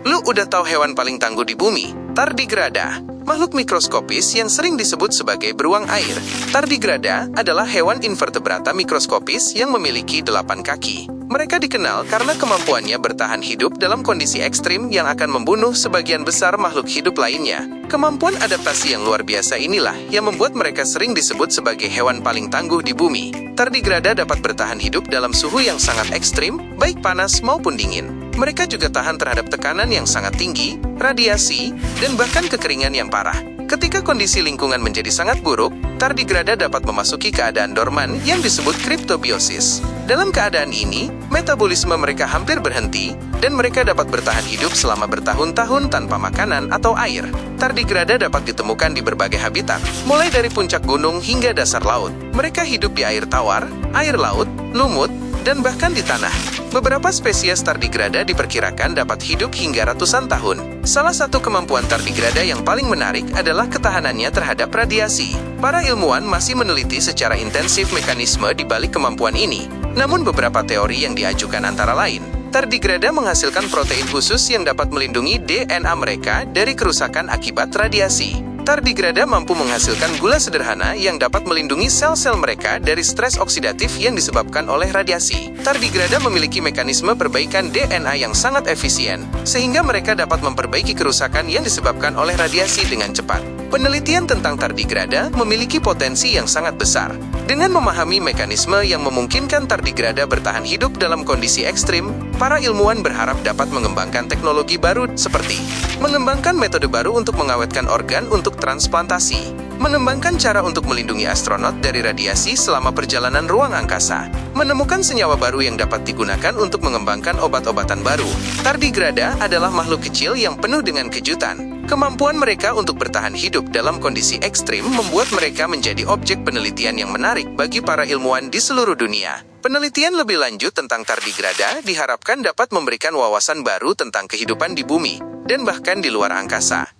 Lu udah tahu hewan paling tangguh di bumi? Tardigrada. Makhluk mikroskopis yang sering disebut sebagai beruang air. Tardigrada adalah hewan invertebrata mikroskopis yang memiliki 8 kaki. Mereka dikenal karena kemampuannya bertahan hidup dalam kondisi ekstrim yang akan membunuh sebagian besar makhluk hidup lainnya. Kemampuan adaptasi yang luar biasa inilah yang membuat mereka sering disebut sebagai hewan paling tangguh di bumi. Tardigrada dapat bertahan hidup dalam suhu yang sangat ekstrim, baik panas maupun dingin. Mereka juga tahan terhadap tekanan yang sangat tinggi, radiasi, dan bahkan kekeringan yang parah. Ketika kondisi lingkungan menjadi sangat buruk, tardigrada dapat memasuki keadaan dorman yang disebut kriptobiosis. Dalam keadaan ini, metabolisme mereka hampir berhenti, dan mereka dapat bertahan hidup selama bertahun-tahun tanpa makanan atau air. Tardigrada dapat ditemukan di berbagai habitat, mulai dari puncak gunung hingga dasar laut. Mereka hidup di air tawar, air laut, lumut, dan bahkan di tanah. Beberapa spesies tardigrada diperkirakan dapat hidup hingga ratusan tahun. Salah satu kemampuan tardigrada yang paling menarik adalah ketahanannya terhadap radiasi. Para ilmuwan masih meneliti secara intensif mekanisme di balik kemampuan ini. Namun beberapa teori yang diajukan antara lain, tardigrada menghasilkan protein khusus yang dapat melindungi DNA mereka dari kerusakan akibat radiasi. Tardigrada mampu menghasilkan gula sederhana yang dapat melindungi sel-sel mereka dari stres oksidatif yang disebabkan oleh radiasi. Tardigrada memiliki mekanisme perbaikan DNA yang sangat efisien, sehingga mereka dapat memperbaiki kerusakan yang disebabkan oleh radiasi dengan cepat. Penelitian tentang tardigrada memiliki potensi yang sangat besar. Dengan memahami mekanisme yang memungkinkan tardigrada bertahan hidup dalam kondisi ekstrim, para ilmuwan berharap dapat mengembangkan teknologi baru seperti mengembangkan metode baru untuk mengawetkan organ untuk transplantasi, mengembangkan cara untuk melindungi astronot dari radiasi selama perjalanan ruang angkasa, menemukan senyawa baru yang dapat digunakan untuk mengembangkan obat-obatan baru. Tardigrada adalah makhluk kecil yang penuh dengan kejutan. Kemampuan mereka untuk bertahan hidup dalam kondisi ekstrim membuat mereka menjadi objek penelitian yang menarik bagi para ilmuwan di seluruh dunia. Penelitian lebih lanjut tentang tardigrada diharapkan dapat memberikan wawasan baru tentang kehidupan di bumi, dan bahkan di luar angkasa.